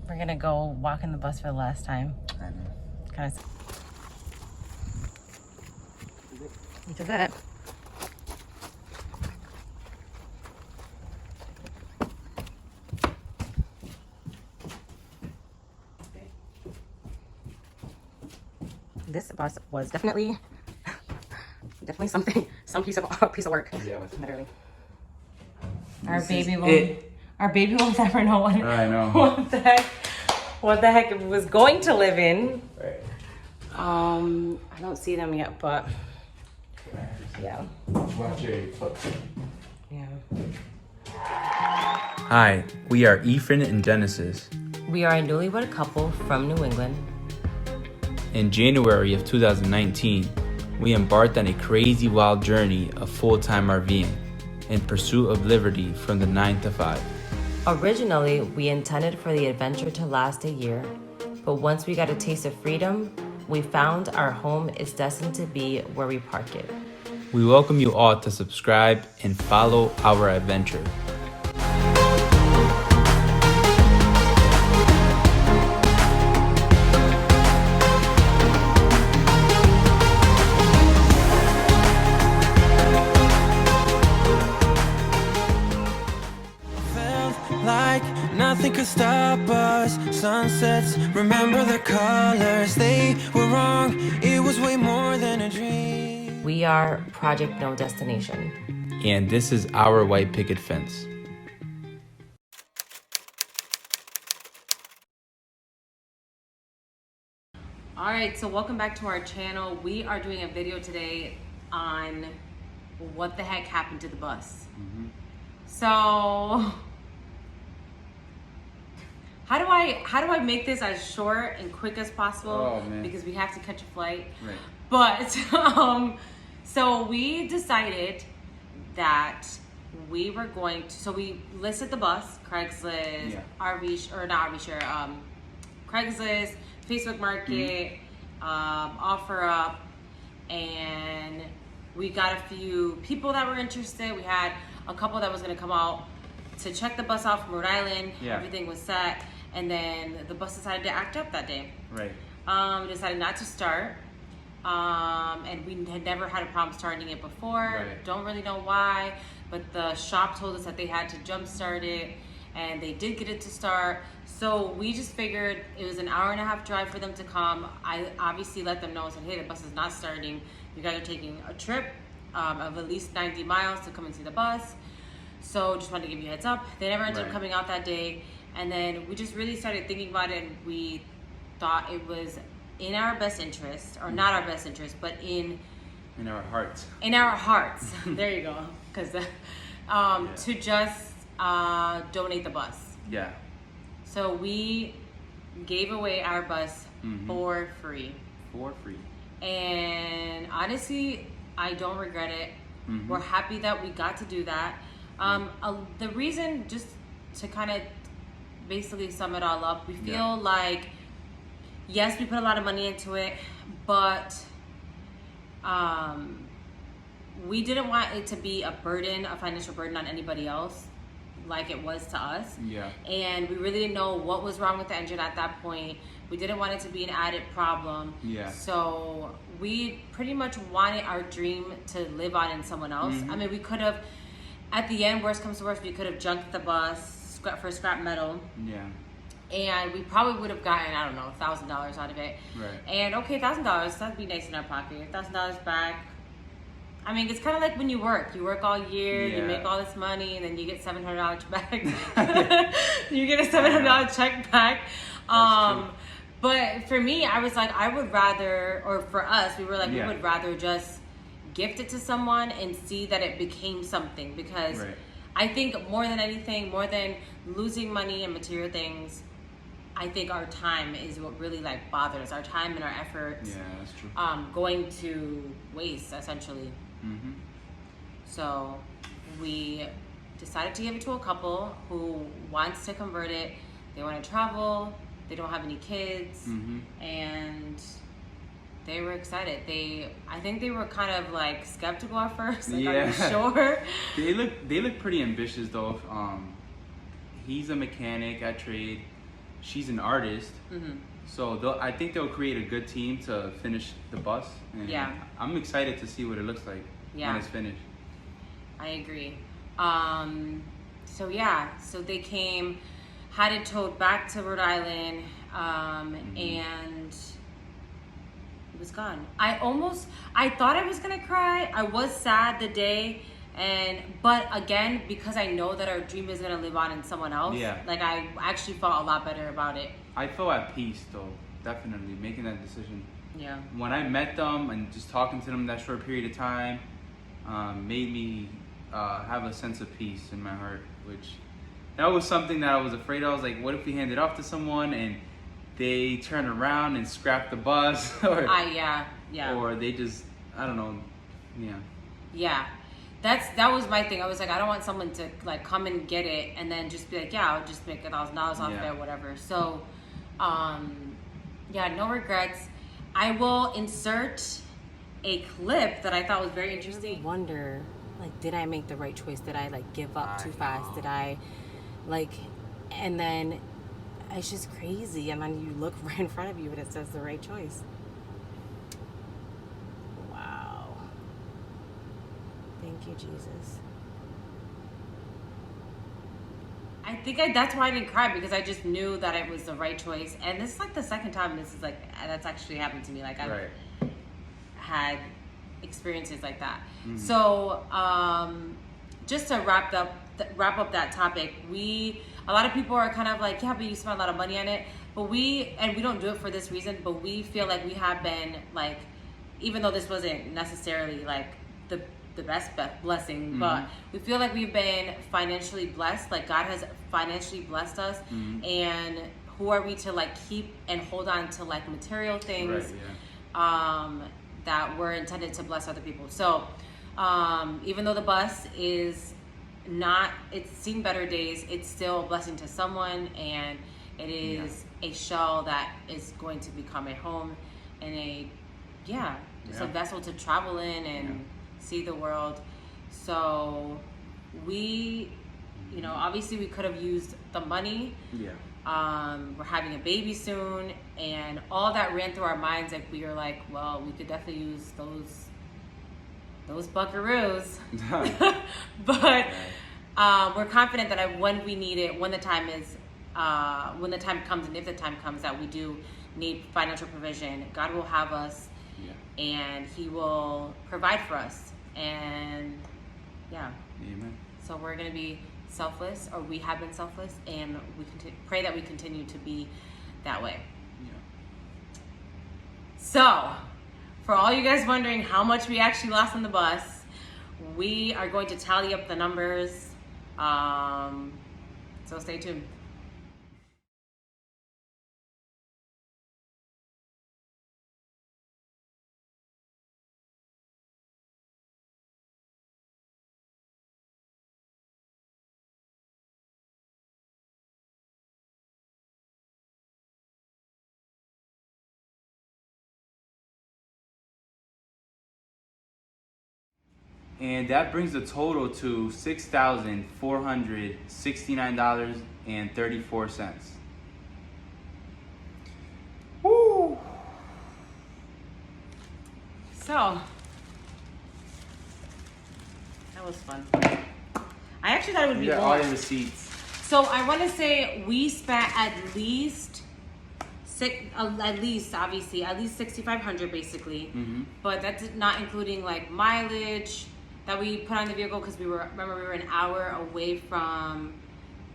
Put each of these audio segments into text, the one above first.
We're gonna go walk in the bus for the last time. I know. Kind of. Look at that. This bus was definitely something, some piece of work. Yeah. Literally. Our baby will never know what. I know. What the heck it was going to live in. Right. I don't see them yet, but yeah. Watch your foot. Yeah. Hi, we are Ephraim and Genesis. We are a newlywed couple from New England. In January of 2019, we embarked on a crazy wild journey of full-time RVing in pursuit of liberty from the 9 to 5. Originally, we intended for the adventure to last a year, but once we got a taste of freedom, we found our home is destined to be where we park it. We welcome you all to subscribe and follow our adventure. Like nothing could stop us. Sunsets, remember the colors. They were wrong, it was way more than a dream. We are Project No Destination. And this is our white picket fence. Alright, so welcome back to our channel. We are doing a video today on what the heck happened to the bus. So how do I make this as short and quick as possible? Oh, man. Because we have to catch a flight. Right. But so we decided that we were going to, so we listed the bus, Craigslist, Yeah. Craigslist, Facebook Market, OfferUp, and we got a few people that were interested. We had a couple that was gonna come out to check the bus out from Rhode Island. Yeah. Everything was set, and then the bus decided to act up that day. Right. We decided not to start, and we had never had a problem starting it before. Right. Don't really know why, but the shop told us that they had to jump start it, and they did get it to start. So we just figured it was an hour-and-a-half drive for them to come. I obviously let them know, and said, hey, the bus is not starting. You guys are taking a trip of at least 90 miles to come and see the bus. So just wanted to give you a heads up. They never ended up coming out that day. And then we just really started thinking about it, and we thought it was in our best interest, or not our best interest, but in our hearts. In our hearts. There you go. Because to just donate the bus. Yeah. So we gave away our bus for free. For free. And honestly, I don't regret it. We're happy that we got to do that. The reason, just to kind of basically sum it all up, we feel like, yes, we put a lot of money into it, but we didn't want it to be a burden, a financial burden on anybody else like it was to us. Yeah. And we really didn't know what was wrong with the engine at that point. We didn't want it to be an added problem. Yeah. So we pretty much wanted our dream to live on in someone else. I mean, we could have, at the end, worst comes to worst, we could have junked the bus for scrap metal. Yeah. And we probably would have gotten, I don't know, $1,000 out of it. Right. And okay, $1,000, that'd be nice in our pocket. $1,000 back. I mean, it's kind of like when you work all year, you make all this money, and then you get $700 back. You get a $700 check back. But for me, I was like, I would rather, or for us, we were like, we would rather just gift it to someone and see that it became something. Because I think more than anything, more than losing money and material things, I think our time is what really like bothers, our time and our efforts. Yeah, that's true. Going to waste, essentially. So we decided to give it to a couple who wants to convert it. They want to travel, they don't have any kids, and they were excited. I think they were kind of like skeptical at first. Like, are you sure? They look pretty ambitious though. He's a mechanic at trade. she's an artist. Mm-hmm. So I think they'll create a good team to finish the bus. And Yeah. I'm excited to see what it looks like when it's finished. I agree. So they came, had it towed back to Rhode Island, and it was gone. I thought I was gonna cry. I was sad the day, but again, because I know that our dream is gonna live on in someone else. Yeah. Like I actually felt a lot better about it. I feel at peace though, definitely making that decision. Yeah. When I met them and just talking to them that short period of time, made me have a sense of peace in my heart, which that was something that I was afraid of. I was like, what if we hand it off to someone and they turn around and scrap the bus, or or they just, I don't know, yeah. That was my thing. I was like, I don't want someone to like come and get it and then just be like, yeah, I'll just make $1,000 off it or whatever. So, no regrets. I will insert a clip that I thought was very interesting. I wonder, like, did I make the right choice? Did I like give up too fast? Did I like, and then it's just crazy. And then you look right in front of you and it says the right choice. Wow. Thank you, Jesus. I think that's why I didn't cry, because I just knew that it was the right choice. And this is like the second time that's actually happened to me. Like I've had experiences like that. Mm-hmm. So just to wrap up that topic, a lot of people are kind of like, yeah, but you spent a lot of money on it. But we don't do it for this reason, but we feel like we have been like, even though this wasn't necessarily like the best blessing, mm-hmm. but we feel like we've been financially blessed. Like God has financially blessed us, mm-hmm. and who are we to like keep and hold on to like material things that were intended to bless other people. So even though the bus is it's seen better days, it's still a blessing to someone, and it is a shell that is going to become a home and a vessel to travel in and see the world. So we, obviously we could have used the money. We're having a baby soon, and all that ran through our minds. Like we were like, well, we could definitely use those buckaroos. But we're confident that when we need it, when the time comes, and if the time comes that we do need financial provision, God will have us, and He will provide for us. And Amen. So we're going to be selfless, or we have been selfless, and we pray that we continue to be that way. So for all you guys wondering how much we actually lost on the bus, we are going to tally up the numbers. So stay tuned. And that brings the total to $6,469.34. Woo! So that was fun. I actually thought it would be more. All the receipts. So I want to say we spent at least $6,500 basically, mm-hmm. but that's not including like mileage that we put on the vehicle, because we were an hour away from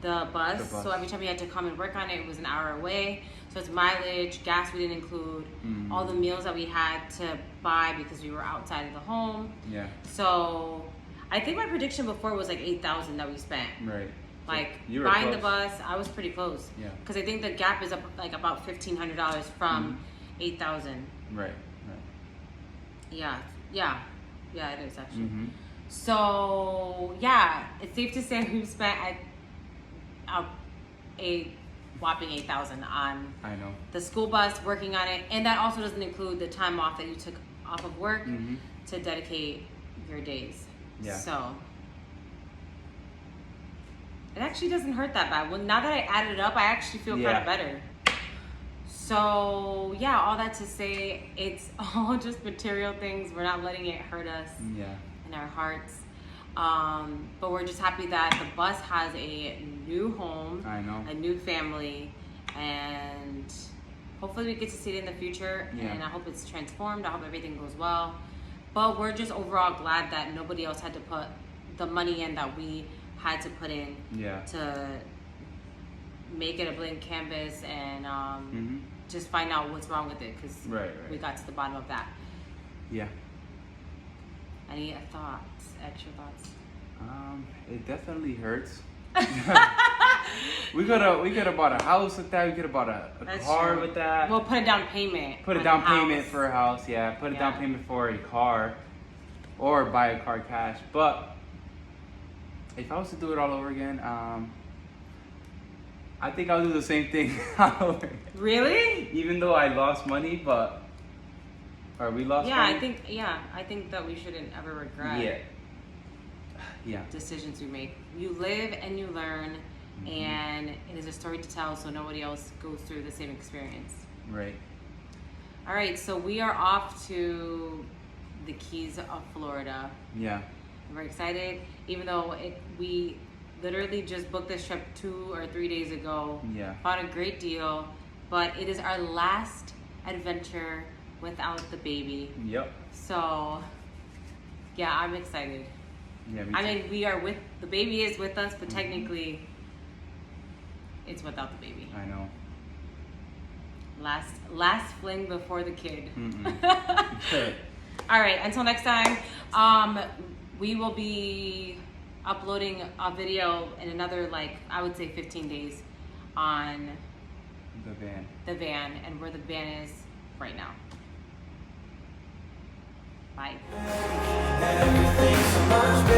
the bus. So every time we had to come and work on it, it was an hour away. So it's mileage, gas we didn't include, mm-hmm. all the meals that we had to buy because we were outside of the home. Yeah. So I think my prediction before was like $8,000 that we spent. Right. Like buying the bus, I was pretty close. Yeah. Because I think the gap is up like about $1,500 from $8,000. Right. Yeah, it is actually. Mm-hmm. So it's safe to say we've spent a whopping $8,000 on the school bus, working on it, and that also doesn't include the time off that you took off of work, mm-hmm. to dedicate your days. Yeah. So It actually doesn't hurt that bad. Well, now that I added it up, I actually feel kind Yeah. of better. So yeah, all that to say, it's all just material things. We're not letting it hurt us Yeah. in our hearts. But we're just happy that the bus has a new home, I know. a new family, and hopefully we get to see it in the future. Yeah. And I hope it's transformed. I hope everything goes well. But we're just overall glad that nobody else had to put the money in that we had to put in Yeah. to make it a blank canvas and Mhm. just find out what's wrong with it, because Right. we got to the bottom of that. Yeah. Any thoughts, extra thoughts? It definitely hurts. we could have bought a house with that. We could have bought a That's car true. with that. We'll put a down payment. Put a on down the payment house. for a house. Yeah. Put a down Yeah. payment for a car, or buy a car cash. But if I was to do it all over again, I think I'll do the same thing all over again. Really? Even though I lost money, or we lost Yeah, money. I think that we shouldn't ever regret Yeah. Yeah. decisions we make. You live and you learn, Mhm. and it is a story to tell, so nobody else goes through the same experience. Right. All right, so we are off to the Keys of Florida. Yeah. We're excited, even though we literally just booked this trip 2 or 3 days ago. Yeah. Found a great deal, but it is our last adventure without the baby. Yep. So, yeah, I'm excited. Yeah. Me I too. mean, the baby is with us, but technically, it's without the baby. I know. Last fling before the kid. Mm-mm. All right, until next time, we will be uploading a video in another, I would say 15 days on The van. the van and where the van is right now. Bye. Everything's so much better.